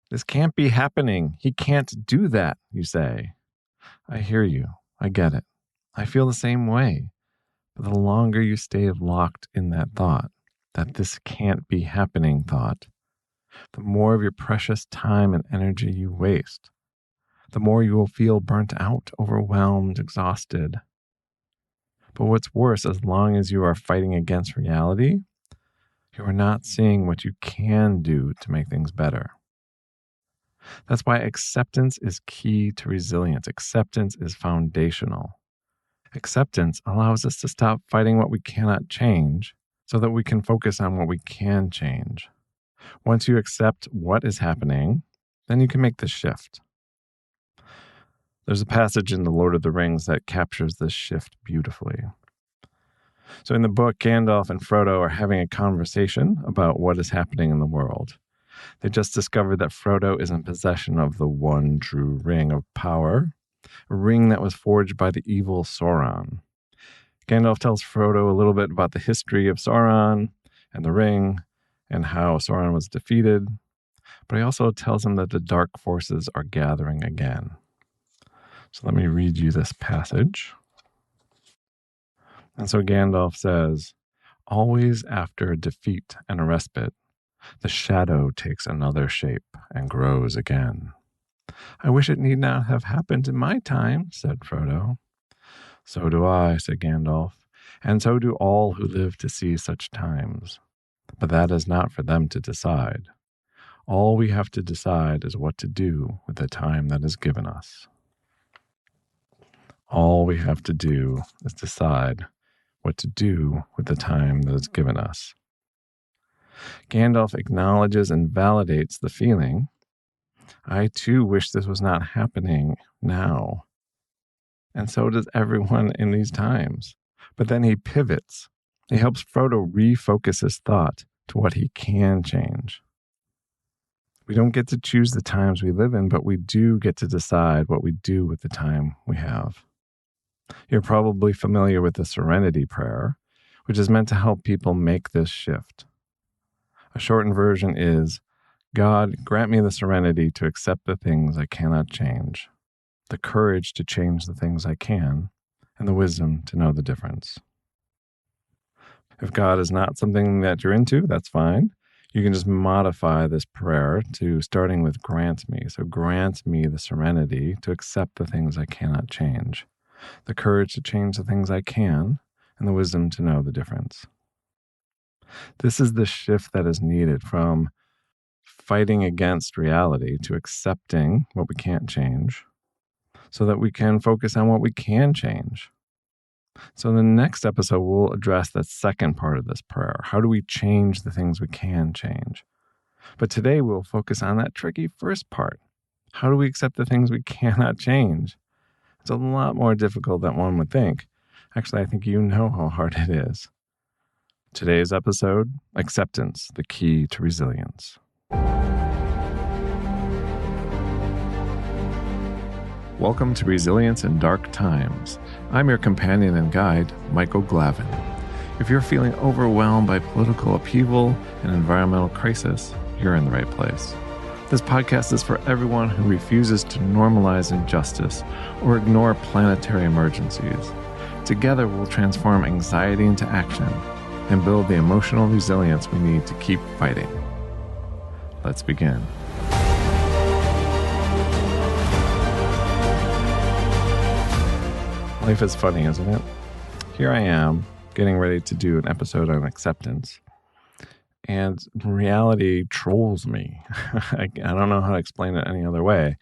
This can't be happening. He can't do that, you say. I hear you. I get it. I feel the same way. But the longer you stay locked in that thought, that this can't be happening thought, the more of your precious time and energy you waste. The more you will feel burnt out, overwhelmed, exhausted. But what's worse, as long as you are fighting against reality, you are not seeing what you can do to make things better. That's why acceptance is key to resilience. Acceptance is foundational. Acceptance allows us to stop fighting what we cannot change so that we can focus on what we can change. Once you accept what is happening, then you can make the shift. There's a passage in The Lord of the Rings that captures this shift beautifully. So in the book, Gandalf and Frodo are having a conversation about what is happening in the world. They just discovered that Frodo is in possession of the one true ring of power, a ring that was forged by the evil Sauron. Gandalf tells Frodo a little bit about the history of Sauron and the ring and how Sauron was defeated, but he also tells him that the dark forces are gathering again. So let me read you this passage. And so Gandalf says, "Always after defeat and a respite, the shadow takes another shape and grows again." "I wish it need not have happened in my time," said Frodo. "So do I," said Gandalf, "and so do all who live to see such times. But that is not for them to decide. All we have to decide is what to do with the time that is given us." All we have to do is decide what to do with the time that is given us. Gandalf acknowledges and validates the feeling, "I too wish this was not happening now." And so does everyone in these times. But then he pivots. He helps Frodo refocus his thought to what he can change. We don't get to choose the times we live in, but we do get to decide what we do with the time we have. You're probably familiar with the Serenity Prayer, which is meant to help people make this shift. A shortened version is, "God, grant me the serenity to accept the things I cannot change, the courage to change the things I can, and the wisdom to know the difference." If God is not something that you're into, that's fine. You can just modify this prayer to starting with "grant me." So grant me the serenity to accept the things I cannot change, the courage to change the things I can, and the wisdom to know the difference. This is the shift that is needed from fighting against reality to accepting what we can't change so that we can focus on what we can change. So in the next episode, we'll address the second part of this prayer. How do we change the things we can change? But today we'll focus on that tricky first part. How do we accept the things we cannot change? It's a lot more difficult than one would think. Actually, I think you know how hard it is. Today's episode, Acceptance, the Key to Resilience. Welcome to Resilience in Dark Times. I'm your companion and guide, Michael Glavin. If you're feeling overwhelmed by political upheaval and environmental crisis, you're in the right place. This podcast is for everyone who refuses to normalize injustice or ignore planetary emergencies. Together, we'll transform anxiety into action and build the emotional resilience we need to keep fighting. Let's begin. Life is funny, isn't it? Here I am, getting ready to do an episode on acceptance, and reality trolls me. I don't know how to explain it any other way.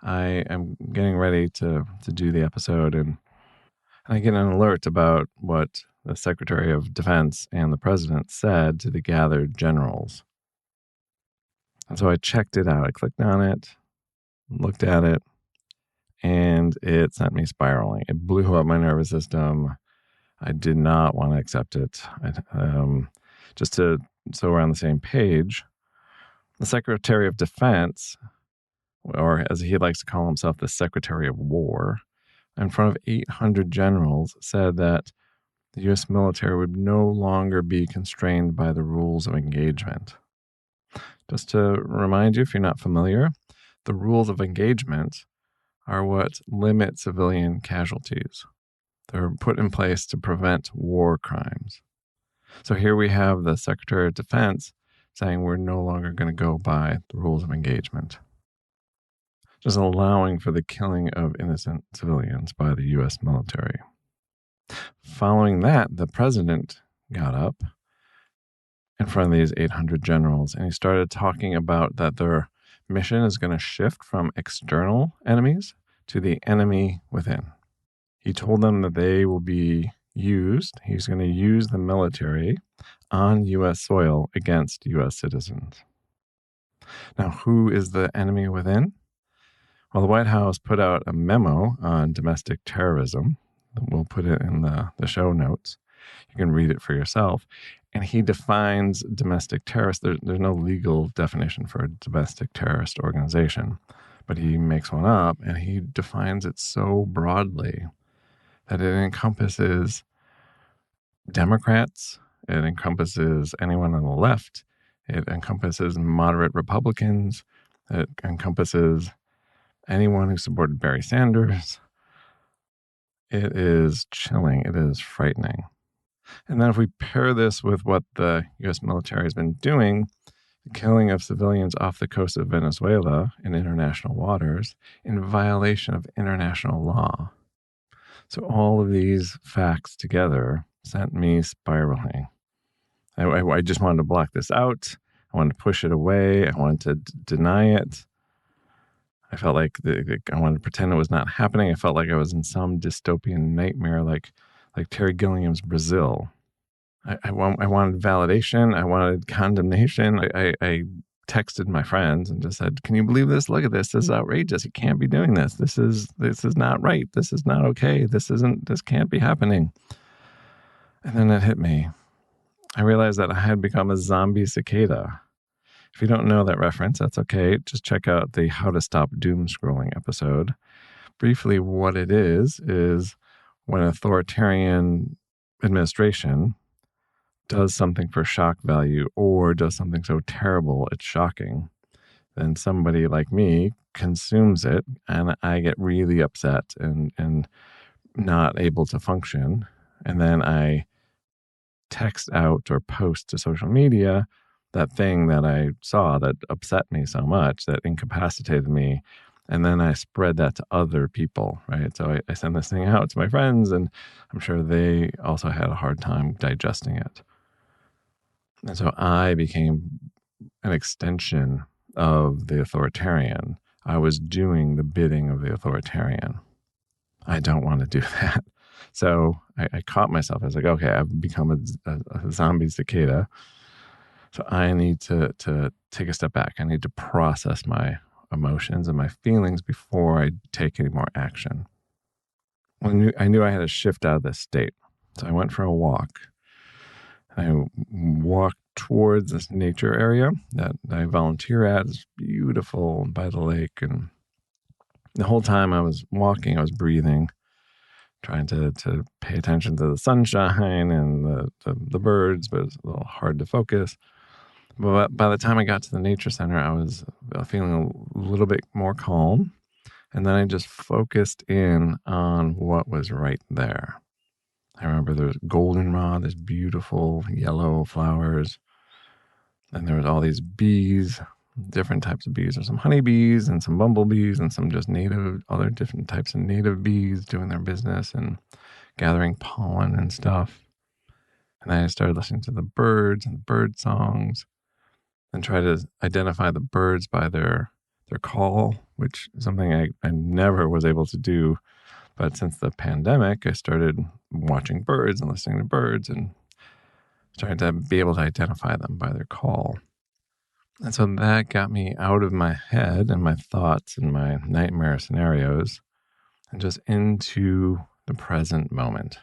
I am getting ready to do the episode, and I get an alert about what the Secretary of Defense and the President said to the gathered generals. And so I checked it out. I clicked on it, looked at it, and it sent me spiraling. It blew up my nervous system. I did not want to accept it. So we're on the same page, the Secretary of Defense, or as he likes to call himself, the Secretary of War, in front of 800 generals, said that the U.S. military would no longer be constrained by the rules of engagement. Just to remind you, if you're not familiar, the rules of engagement are what limit civilian casualties. They're put in place to prevent war crimes. So here we have the Secretary of Defense saying we're no longer going to go by the rules of engagement, just allowing for the killing of innocent civilians by the U.S. military. Following that, the president got up in front of these 800 generals, and he started talking about that their mission is going to shift from external enemies to the enemy within. He told them that they will be used, he's going to use the military on U.S. soil against U.S. citizens. Now, who is the enemy within? Well, the White House put out a memo on domestic terrorism. We'll put it in the show notes. You can read it for yourself. And he defines domestic terrorist. There's no legal definition for a domestic terrorist organization, but he makes one up, and he defines it so broadly that it encompasses Democrats, it encompasses anyone on the left, it encompasses moderate Republicans, it encompasses anyone who supported Barry Sanders. It is chilling. It is frightening. And then if we pair this with what the U.S. military has been doing, the killing of civilians off the coast of Venezuela in international waters in violation of international law. So all of these facts together sent me spiraling. I just wanted to block this out. I wanted to push it away. I wanted to deny it. I felt like I wanted to pretend it was not happening. I felt like I was in some dystopian nightmare, like Terry Gilliam's Brazil. I wanted validation. I wanted condemnation. I texted my friends and just said, "Can you believe this? Look at this. This is outrageous. You can't be doing this. This is not right. This is not okay. This can't be happening." And then it hit me. I realized that I had become a zombie cicada. If you don't know that reference, that's okay. Just check out the How to Stop Doom Scrolling episode. Briefly, what it is when an authoritarian administration does something for shock value or does something so terrible it's shocking, then somebody like me consumes it, and I get really upset and not able to function. And then I text out or post to social media that thing that I saw that upset me so much, that incapacitated me. And then I spread that to other people, right? So I send this thing out to my friends, and I'm sure they also had a hard time digesting it. And so I became an extension of the authoritarian. I was doing the bidding of the authoritarian. I don't want to do that. So I caught myself. I was like, okay, I've become a zombie cicada. So I need to take a step back. I need to process my emotions and my feelings before I take any more action. I knew I had to shift out of this state. So I went for a walk. I walked towards this nature area that I volunteer at. It's beautiful by the lake. And the whole time I was walking, I was breathing, trying to pay attention to the sunshine and the birds, but it was a little hard to focus. But by the time I got to the nature center, I was feeling a little bit more calm. And then I just focused in on what was right there. I remember there was goldenrod, there's beautiful yellow flowers. And there was all these bees, different types of bees. There's some honeybees and some bumblebees and some just other different types of native bees doing their business and gathering pollen and stuff. And then I started listening to the birds and bird songs and try to identify the birds by their call, which is something I never was able to do. But since the pandemic, I started watching birds and listening to birds and trying to be able to identify them by their call. And so that got me out of my head and my thoughts and my nightmare scenarios and just into the present moment.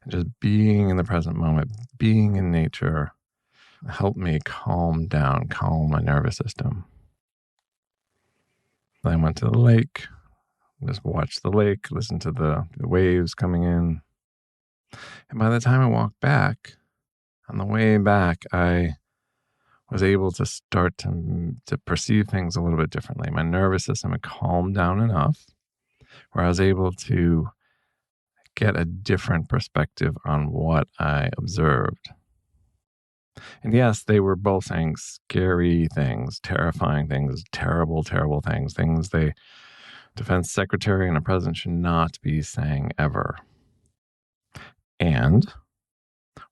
And just being in the present moment, being in nature, helped me calm my nervous system. Then I went to the lake, just watched the lake, listened to the waves coming in. And by the time I walked back, on the way back, I was able to start to perceive things a little bit differently. My nervous system had calmed down enough where I was able to get a different perspective on what I observed. And yes, they were both saying scary things, terrifying things, terrible, terrible things the defense secretary and a president should not be saying ever. And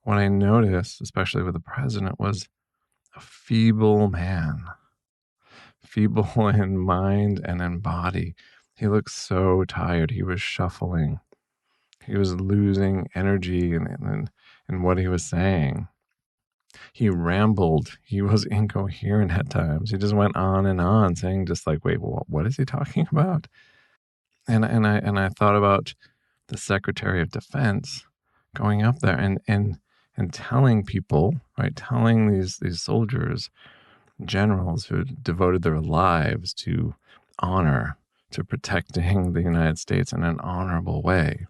what I noticed, especially with the president, was a feeble man, feeble in mind and in body. He looked so tired. He was shuffling. He was losing energy in what he was saying. He rambled. He was incoherent at times. He just went on saying just like, wait, what is he talking about? And I thought about the Secretary of Defense going up there and telling people, right, telling these soldiers, generals who devoted their lives to honor, to protecting the United States in an honorable way,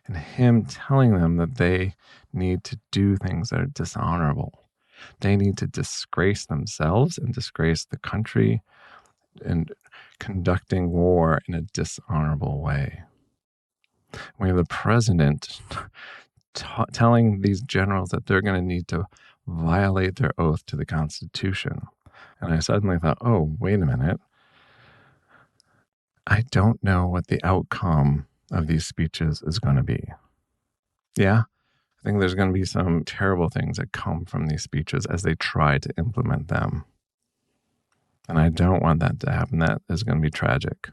and him telling them that they need to do things that are dishonorable. They need to disgrace themselves and disgrace the country and conducting war in a dishonorable way. We have the president telling these generals that they're going to need to violate their oath to the Constitution. And I suddenly thought, oh, wait a minute. I don't know what the outcome of these speeches is going to be. Yeah, I think there's going to be some terrible things that come from these speeches as they try to implement them. And I don't want that to happen. That is going to be tragic.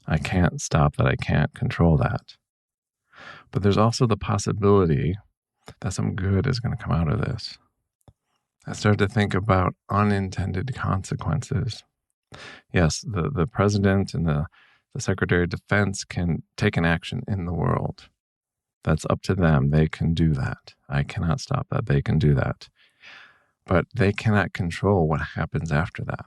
I can't stop that. I can't control that. But there's also the possibility that some good is going to come out of this. I started to think about unintended consequences. Yes, the president and the Secretary of Defense can take an action in the world. That's up to them. They can do that. I cannot stop that. They can do that. But they cannot control what happens after that.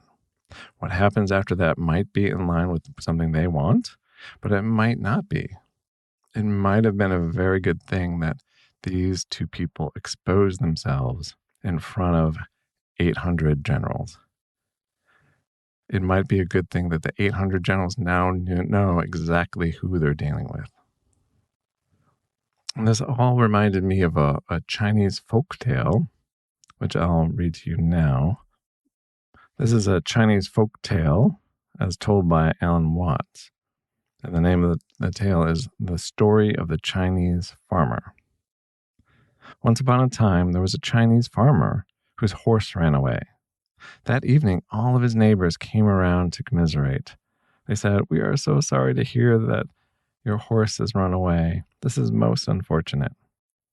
What happens after that might be in line with something they want, but it might not be. It might have been a very good thing that these two people exposed themselves in front of 800 generals. It might be a good thing that the 800 generals now know exactly who they're dealing with. And this all reminded me of a Chinese folk tale, which I'll read to you now. This is a Chinese folk tale as told by Alan Watts. And the name of the tale is The Story of the Chinese Farmer. Once upon a time, there was a Chinese farmer whose horse ran away. That evening, all of his neighbors came around to commiserate. They said, "We are so sorry to hear that your horse has run away. This is most unfortunate."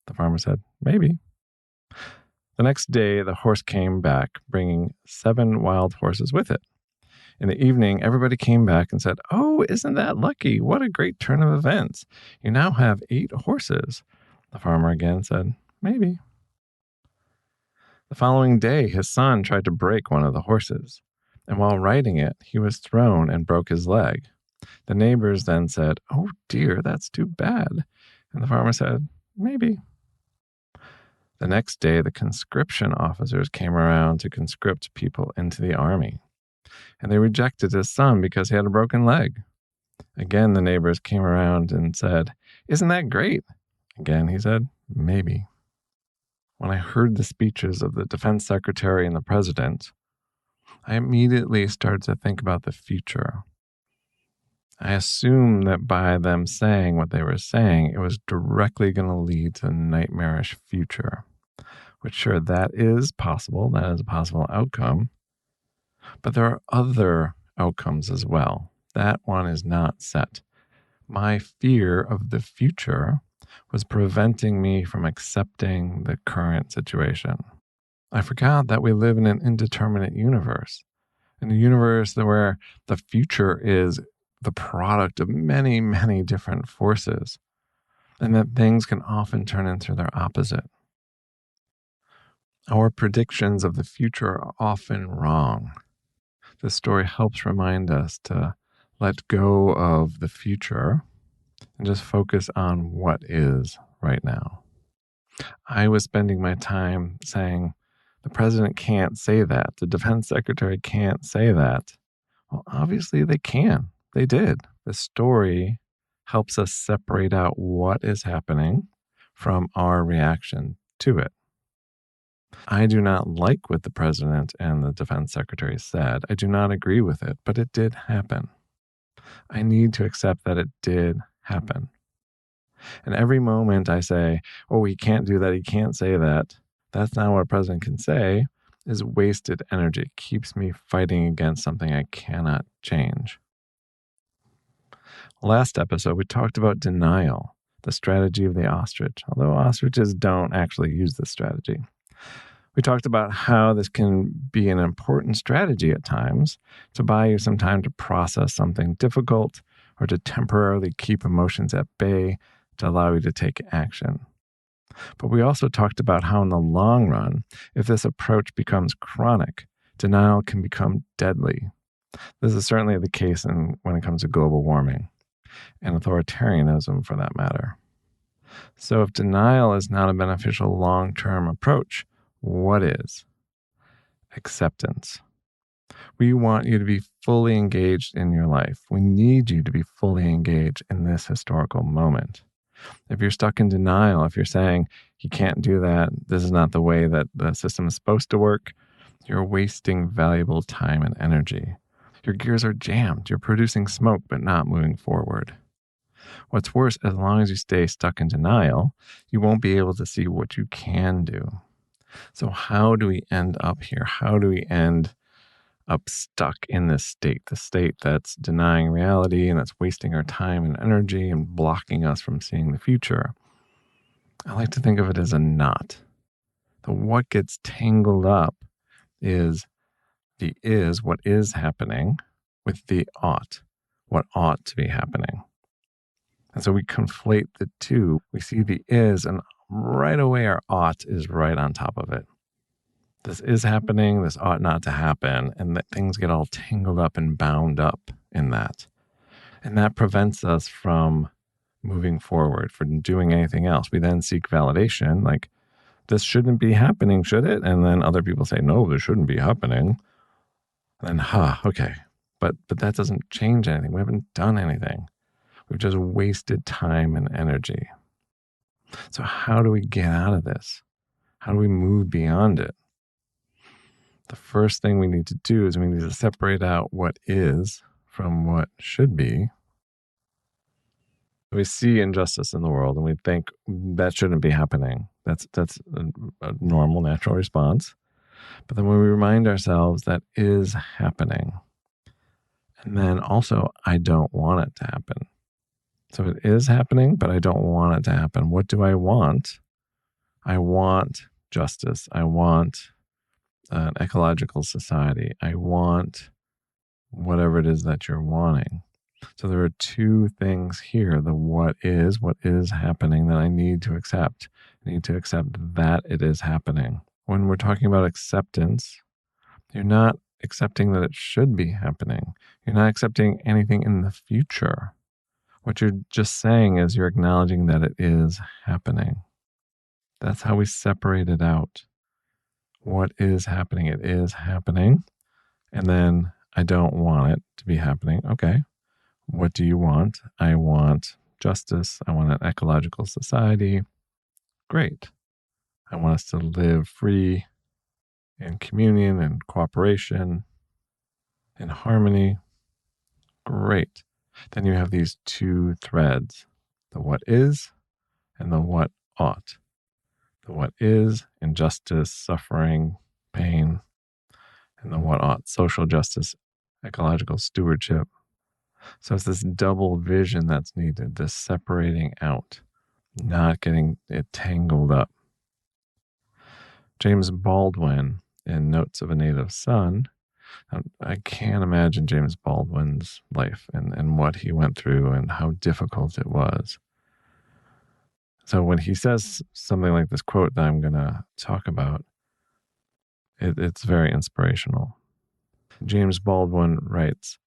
The farmer said, "Maybe." The next day, the horse came back, bringing 7 wild horses with it. In the evening, everybody came back and said, "Oh, isn't that lucky? What a great turn of events. You now have 8 horses." The farmer again said, "Maybe." The following day, his son tried to break one of the horses, and while riding it, he was thrown and broke his leg. The neighbors then said, "Oh dear, that's too bad." And the farmer said, "Maybe." The next day, the conscription officers came around to conscript people into the army, and they rejected his son because he had a broken leg. Again, the neighbors came around and said, "Isn't that great?" Again, he said, "Maybe." When I heard the speeches of the defense secretary and the president, I immediately started to think about the future. I assumed that by them saying what they were saying, it was directly going to lead to a nightmarish future. Which, sure, that is possible. That is a possible outcome. But there are other outcomes as well. That one is not set. My fear of the future was preventing me from accepting the current situation. I forgot that we live in an indeterminate universe, in a universe where the future is the product of many, many different forces, and that things can often turn into their opposite. Our predictions of the future are often wrong. This story helps remind us to let go of the future and just focus on what is right now. I was spending my time saying The president can't say that. The defense secretary can't say that. Well, obviously they can. They did. The story helps us separate out what is happening from our reaction to it. I do not like what the president and the defense secretary said. I do not agree with it, but it did happen. I need to accept that it did happen. And every moment I say, oh, he can't do that, he can't say that, that's not what a president can say, is wasted energy. It keeps me fighting against something I cannot change. Last episode, we talked about denial, the strategy of the ostrich, although ostriches don't actually use this strategy. We talked about how this can be an important strategy at times to buy you some time to process something difficult or to temporarily keep emotions at bay to allow you to take action. But we also talked about how in the long run, if this approach becomes chronic, denial can become deadly. This is certainly the case when it comes to global warming and authoritarianism for that matter. So if denial is not a beneficial long-term approach, what is? Acceptance. We want you to be fully engaged in your life. We need you to be fully engaged in this historical moment. If you're stuck in denial, if you're saying you can't do that, this is not the way that the system is supposed to work, you're wasting valuable time and energy. Your gears are jammed. You're producing smoke, but not moving forward. What's worse, as long as you stay stuck in denial, you won't be able to see what you can do. So how do we end up here? How do we end up stuck in this state, the state that's denying reality and that's wasting our time and energy and blocking us from seeing the future? I like to think of it as a knot. The what gets tangled up is what is happening with the ought, what ought to be happening. And so we conflate the two. We see the is, and right away our ought is right on top of it. This is happening, this ought not to happen, and that things get all tangled up and bound up in that. And that prevents us from moving forward, from doing anything else. We then seek validation, like, this shouldn't be happening, should it? And then other people say, no, this shouldn't be happening. And then, okay. But that doesn't change anything. We haven't done anything. We've just wasted time and energy. So how do we get out of this? How do we move beyond it? The first thing we need to do is we need to separate out what is from what should be. We see injustice in the world and we think that shouldn't be happening. That's a normal, natural response. But then when we remind ourselves that is happening, and then also, I don't want it to happen. So it is happening, but I don't want it to happen. What do I want? I want justice. I want an ecological society. I want whatever it is that you're wanting. So there are two things here. The what is happening that I need to accept. I need to accept that it is happening. When we're talking about acceptance, you're not accepting that it should be happening. You're not accepting anything in the future. What you're just saying is you're acknowledging that it is happening. That's how we separate it out. What is happening? It is happening. And then I don't want it to be happening. Okay. What do you want? I want justice. I want an ecological society. Great. I want us to live free in communion and cooperation, in harmony. Great. Then you have these two threads, the what is and the what ought. The what is injustice, suffering, pain, and the what ought, social justice, ecological stewardship. So it's this double vision that's needed, this separating out, not getting it tangled up. James Baldwin, in Notes of a Native Son, I can't imagine James Baldwin's life and what he went through and how difficult it was. So when he says something like this quote that I'm going to talk about, it's very inspirational. James Baldwin writes,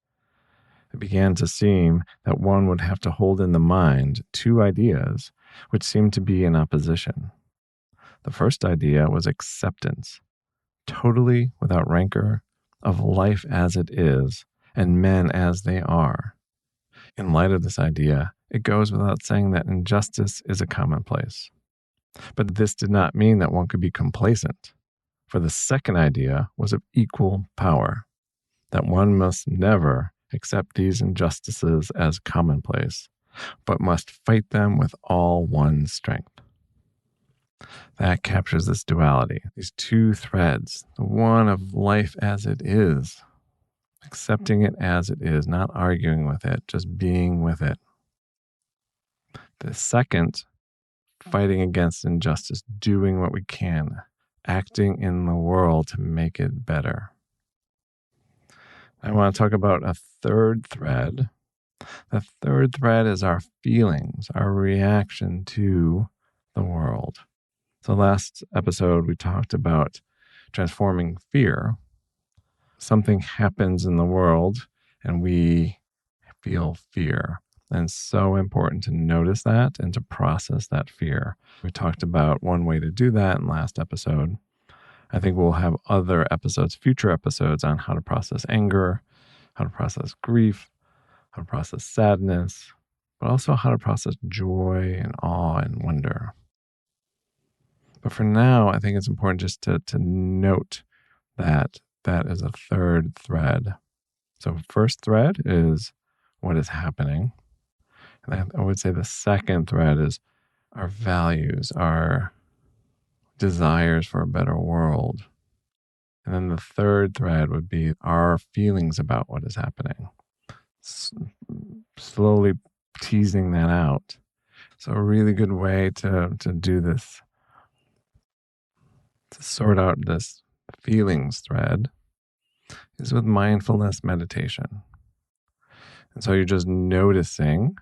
"It began to seem that one would have to hold in the mind two ideas which seemed to be in opposition. The first idea was acceptance, totally without rancor, of life as it is, and men as they are. In light of this idea, it goes without saying that injustice is a commonplace. But this did not mean that one could be complacent, for the second idea was of equal power, that one must never accept these injustices as commonplace, but must fight them with all one's strength. That captures this duality, these two threads, the one of life as it is, accepting it as it is, not arguing with it, just being with it. The second, fighting against injustice, doing what we can, acting in the world to make it better. I want to talk about a third thread. The third thread is our feelings, our reaction to the world. So last episode, we talked about transforming fear. Something happens in the world and we feel fear. And it's so important to notice that and to process that fear. We talked about one way to do that in last episode. I think we'll have other episodes, future episodes, on how to process anger, how to process grief, how to process sadness, but also how to process joy and awe and wonder. But for now, I think it's important just to note that that is a third thread. So first thread is what is happening. And I would say the second thread is our values, our desires for a better world. And then the third thread would be our feelings about what is happening. Slowly teasing that out. So a really good way to do this, to sort out this feelings thread, is with mindfulness meditation. And so you're just noticing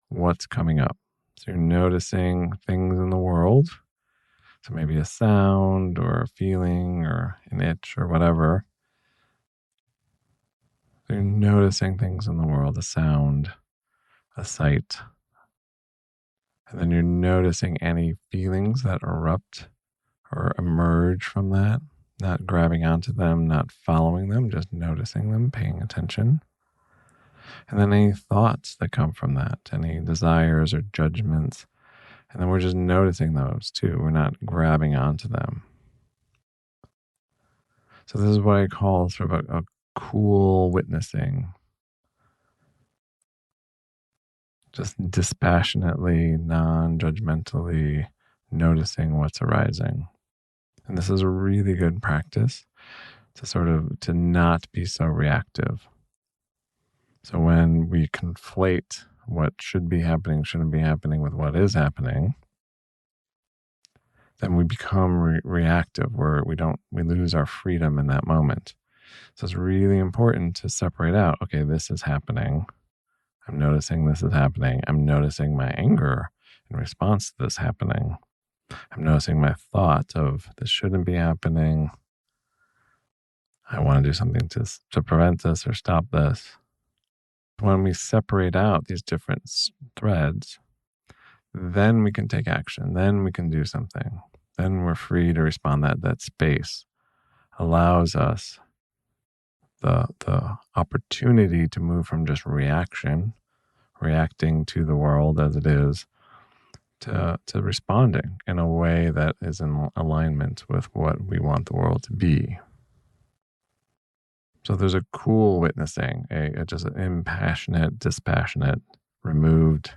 what's coming up. So you're noticing things in the world. So maybe a sound or a feeling or an itch or whatever. So you're noticing things in the world, a sound, a sight. And then you're noticing any feelings that erupt or emerge from that, not grabbing onto them, not following them, just noticing them, paying attention. And then any thoughts that come from that, any desires or judgments. And then we're just noticing those too. We're not grabbing onto them. So this is what I call sort of a cool witnessing. Just dispassionately, non-judgmentally noticing what's arising. And this is a really good practice to not be so reactive. So when we conflate what should be happening, shouldn't be happening with what is happening, then we become reactive where we lose our freedom in that moment. So it's really important to separate out, okay, this is happening. I'm noticing this is happening. I'm noticing my anger in response to this happening. I'm noticing my thought of this shouldn't be happening. I want to do something to prevent this or stop this. When we separate out these different threads, then we can take action. Then we can do something. Then we're free to respond. That space allows us the opportunity to move from just reacting to the world as it is, to responding in a way that is in alignment with what we want the world to be. So there's a cool witnessing, just an impassionate, dispassionate, removed,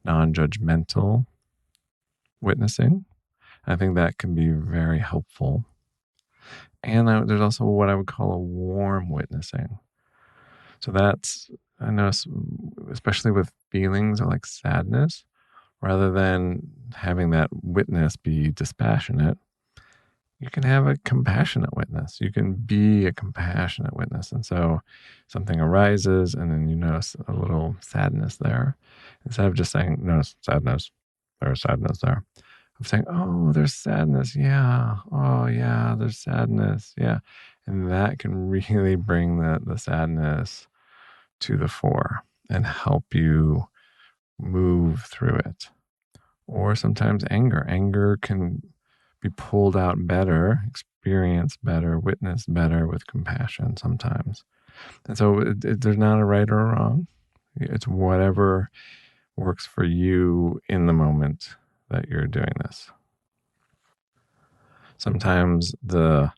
non-judgmental witnessing. I think that can be very helpful. And there's also what I would call a warm witnessing. So that's, I know, especially with feelings like sadness, rather than having that witness be dispassionate, you can have a compassionate witness. You can be a compassionate witness. And so something arises and then you notice a little sadness there. Instead of just saying, notice sadness, there's sadness there. I'm saying, oh, there's sadness. Yeah. Oh, yeah, there's sadness. Yeah. And that can really bring the sadness to the fore and help you move through it. Or sometimes anger. Anger can be pulled out better, experience better, witness better with compassion sometimes. And so there's not a right or a wrong. It's whatever works for you in the moment that you're doing this. Sometimes the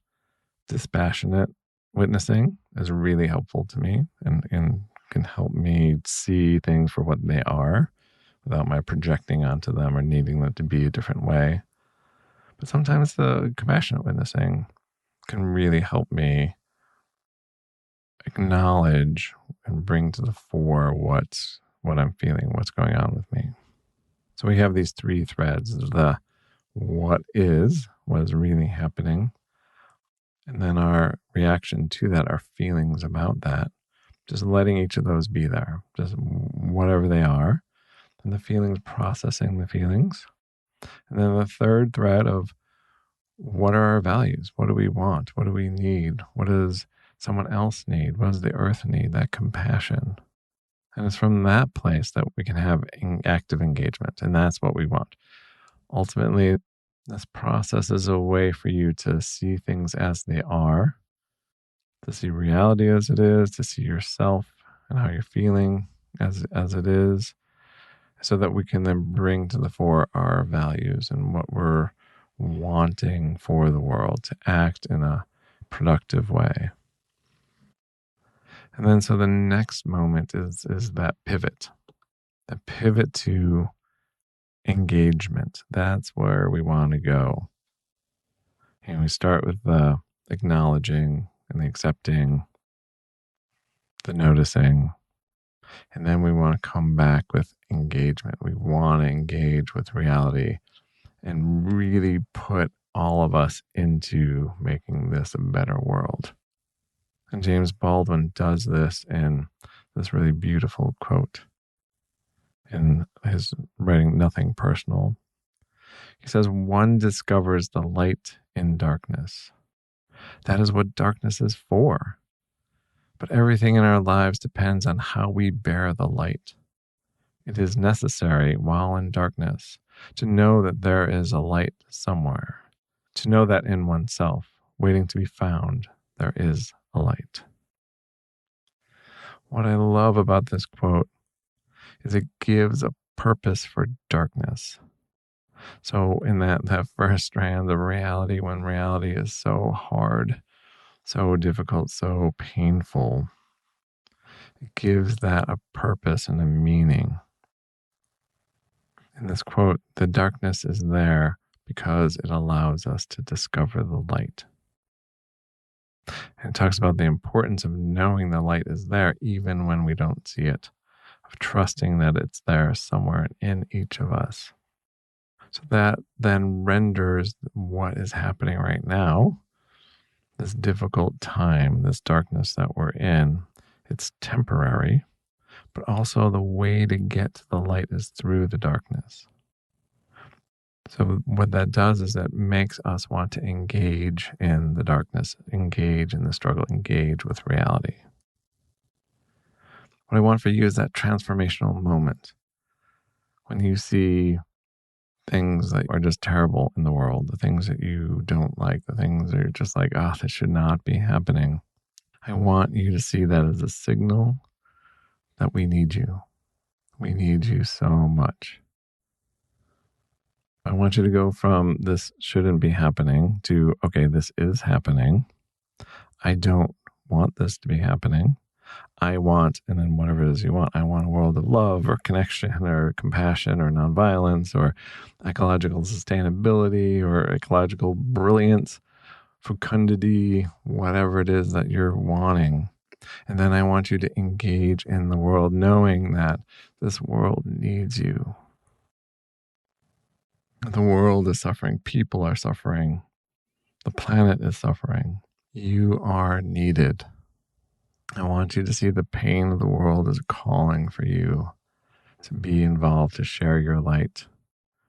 dispassionate witnessing is really helpful to me and can help me see things for what they are without my projecting onto them or needing them to be a different way. But sometimes the compassionate witnessing can really help me acknowledge and bring to the fore what I'm feeling, what's going on with me. So we have these three threads: the what is really happening, and then our reaction to that, our feelings about that, just letting each of those be there, just whatever they are, and the feelings, processing the feelings. And then the third thread of what are our values? What do we want? What do we need? What does someone else need? What does the earth need? That compassion. And it's from that place that we can have active engagement. And that's what we want. Ultimately, this process is a way for you to see things as they are, to see reality as it is, to see yourself and how you're feeling as it is, so that we can then bring to the fore our values and what we're wanting for the world to act in a productive way. And then so the next moment is that pivot to engagement. That's where we want to go. And we start with the acknowledging and the accepting, the noticing, and then we want to come back with engagement. We want to engage with reality and really put all of us into making this a better world. And James Baldwin does this in this really beautiful quote in his writing, Nothing Personal. He says, "One discovers the light in darkness. That is what darkness is for. But everything in our lives depends on how we bear the light. It is necessary, while in darkness, to know that there is a light somewhere, to know that in oneself, waiting to be found, there is a light." What I love about this quote is it gives a purpose for darkness. So in that first strand of reality, when reality is so hard, so difficult, so painful, it gives that a purpose and a meaning. In this quote, the darkness is there because it allows us to discover the light. And it talks about the importance of knowing the light is there even when we don't see it, of trusting that it's there somewhere in each of us. So that then renders what is happening right now, this difficult time, this darkness that we're in, it's temporary, but also the way to get to the light is through the darkness. So what that does is that makes us want to engage in the darkness, engage in the struggle, engage with reality. What I want for you is that transformational moment when you see things that are just terrible in the world, the things that you don't like, the things that are just like, oh, this should not be happening. I want you to see that as a signal that we need you. We need you so much. I want you to go from this shouldn't be happening to, okay, this is happening. I don't want this to be happening. I want, and then whatever it is you want, I want a world of love or connection or compassion or nonviolence or ecological sustainability or ecological brilliance, fecundity, whatever it is that you're wanting. And then I want you to engage in the world knowing that this world needs you. The world is suffering. People are suffering. The planet is suffering. You are needed. I want you to see the pain of the world is calling for you to be involved, to share your light.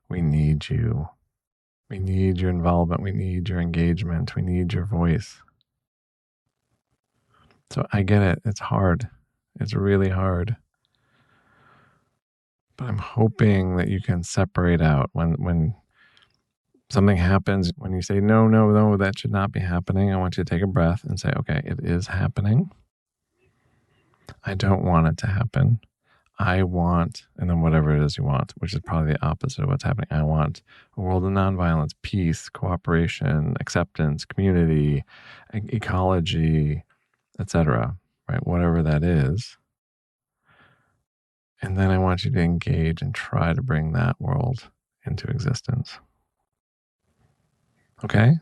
We need you. We need your involvement. We need your engagement. We need your voice. So I get it. It's hard. It's really hard. But I'm hoping that you can separate out when Something happens when you say, no, no, no, that should not be happening. I want you to take a breath and say, okay, it is happening. I don't want it to happen. I want, and then whatever it is you want, which is probably the opposite of what's happening. I want a world of nonviolence, peace, cooperation, acceptance, community, ecology, etc. Right? Whatever that is. And then I want you to engage and try to bring that world into existence. Okay?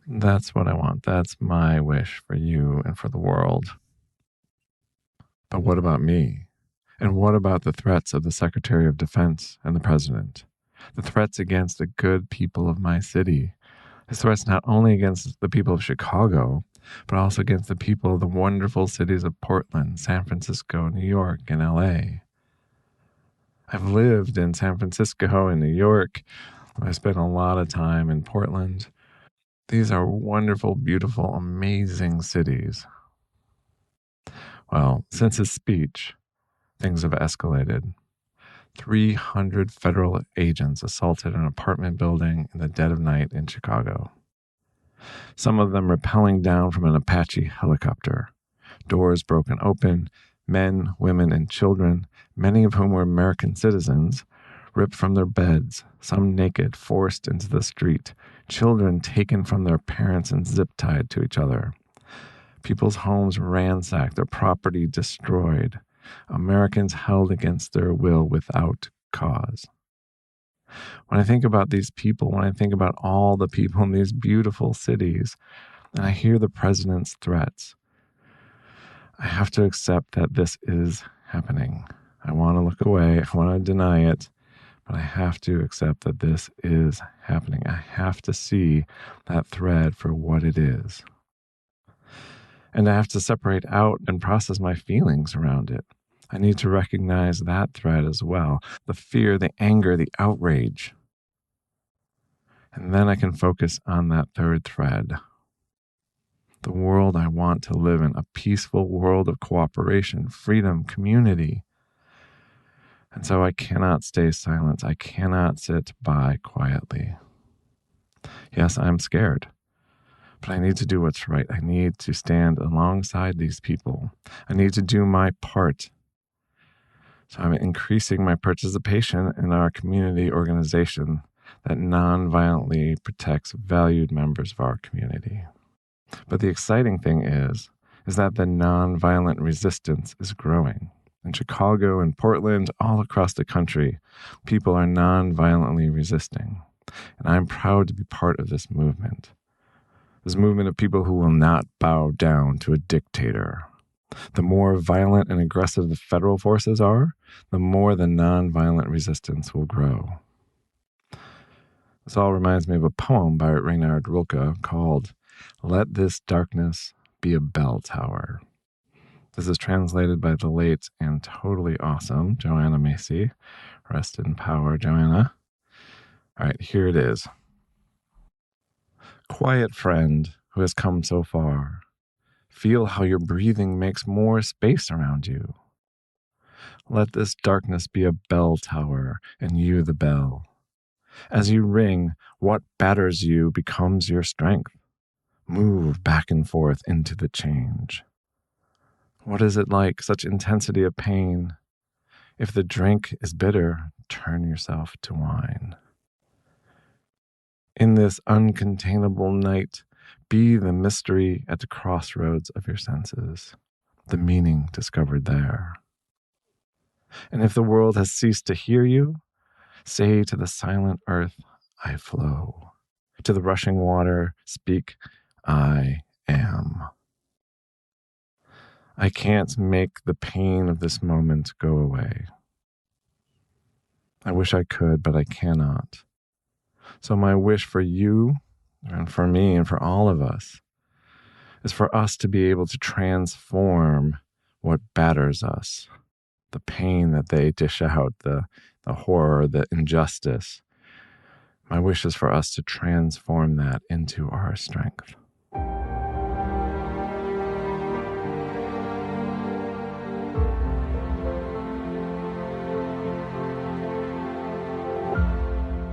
That's what I want. That's my wish for you and for the world. But what about me? And what about the threats of the Secretary of Defense and the President? The threats against the good people of my city. The threats not only against the people of Chicago, but also against the people of the wonderful cities of Portland, San Francisco, New York, and LA. I've lived in San Francisco and New York. I spent a lot of time in Portland. These are wonderful, beautiful, amazing cities. Well, since his speech, things have escalated. 300 federal agents assaulted an apartment building in the dead of night in Chicago. Some of them rappelling down from an Apache helicopter. Doors broken open, men, women, and children, many of whom were American citizens, ripped from their beds, some naked, forced into the street, children taken from their parents and zip-tied to each other. People's homes ransacked, their property destroyed. Americans held against their will without cause. When I think about these people, when I think about all the people in these beautiful cities, and I hear the president's threats, I have to accept that this is happening. I want to look away. I want to deny it. But I have to accept that this is happening. I have to see that thread for what it is. And I have to separate out and process my feelings around it. I need to recognize that thread as well. The fear, the anger, the outrage. And then I can focus on that third thread. The world I want to live in, a peaceful world of cooperation, freedom, community. And so I cannot stay silent. I cannot sit by quietly. Yes, I'm scared, but I need to do what's right. I need to stand alongside these people. I need to do my part. So I'm increasing my participation in our community organization that non-violently protects valued members of our community. But the exciting thing is that the non-violent resistance is growing. In Chicago and Portland, all across the country, people are non-violently resisting. And I'm proud to be part of this movement. This movement of people who will not bow down to a dictator. The more violent and aggressive the federal forces are, the more the non-violent resistance will grow. This all reminds me of a poem by Raynard Rilke called "Let This Darkness Be a Bell Tower." This is translated by the late and totally awesome Joanna Macy. Rest in power, Joanna. All right, here it is. Quiet friend who has come so far, feel how your breathing makes more space around you. Let this darkness be a bell tower and you the bell. As you ring, what batters you becomes your strength. Move back and forth into the change. What is it like, such intensity of pain? If the drink is bitter, turn yourself to wine. In this uncontainable night, be the mystery at the crossroads of your senses, the meaning discovered there. And if the world has ceased to hear you, say to the silent earth, I flow. To the rushing water, speak, I am. I can't make the pain of this moment go away. I wish I could, but I cannot. So my wish for you and for me and for all of us is for us to be able to transform what batters us, the pain that they dish out, the horror, the injustice. My wish is for us to transform that into our strength.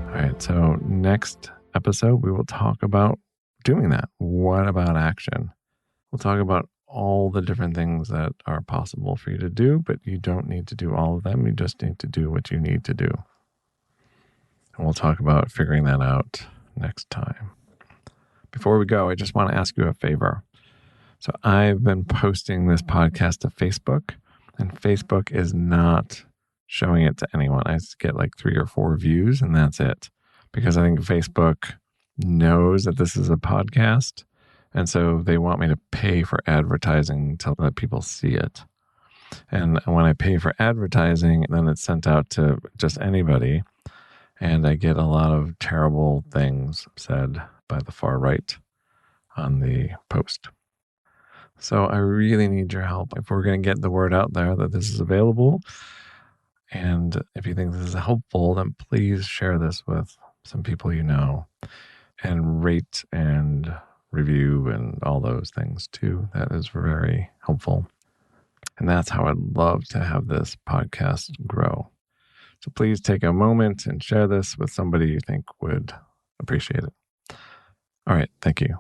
All right, right, so next episode, we will talk about doing that. What about action? We'll talk about all the different things that are possible for you to do, but you don't need to do all of them. You just need to do what you need to do. And we'll talk about figuring that out next time. Before we go, I just want to ask you a favor. So I've been posting this podcast to Facebook, and Facebook is not showing it to anyone. I get like 3 or 4 views, and that's it. Because I think Facebook knows that this is a podcast, and so they want me to pay for advertising to let people see it. And when I pay for advertising, then it's sent out to just anybody, and I get a lot of terrible things said by the far right on the post. So I really need your help if we're going to get the word out there that this is available. And if you think this is helpful, then please share this with some people you know, and rate and review and all those things too. That is very helpful. And that's how I'd love to have this podcast grow. So please take a moment and share this with somebody you think would appreciate it. All right. Thank you.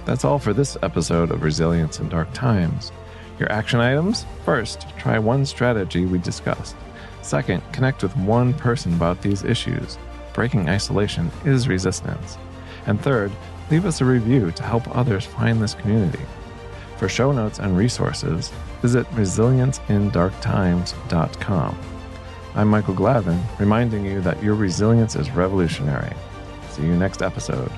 That's all for this episode of Resilience in Dark Times. Your action items? First, try one strategy we discussed. Second, connect with one person about these issues. Breaking isolation is resistance. And third, leave us a review to help others find this community. For show notes and resources, visit resilienceindarktimes.com. I'm Michael Glavin, reminding you that your resilience is revolutionary. See you next episode.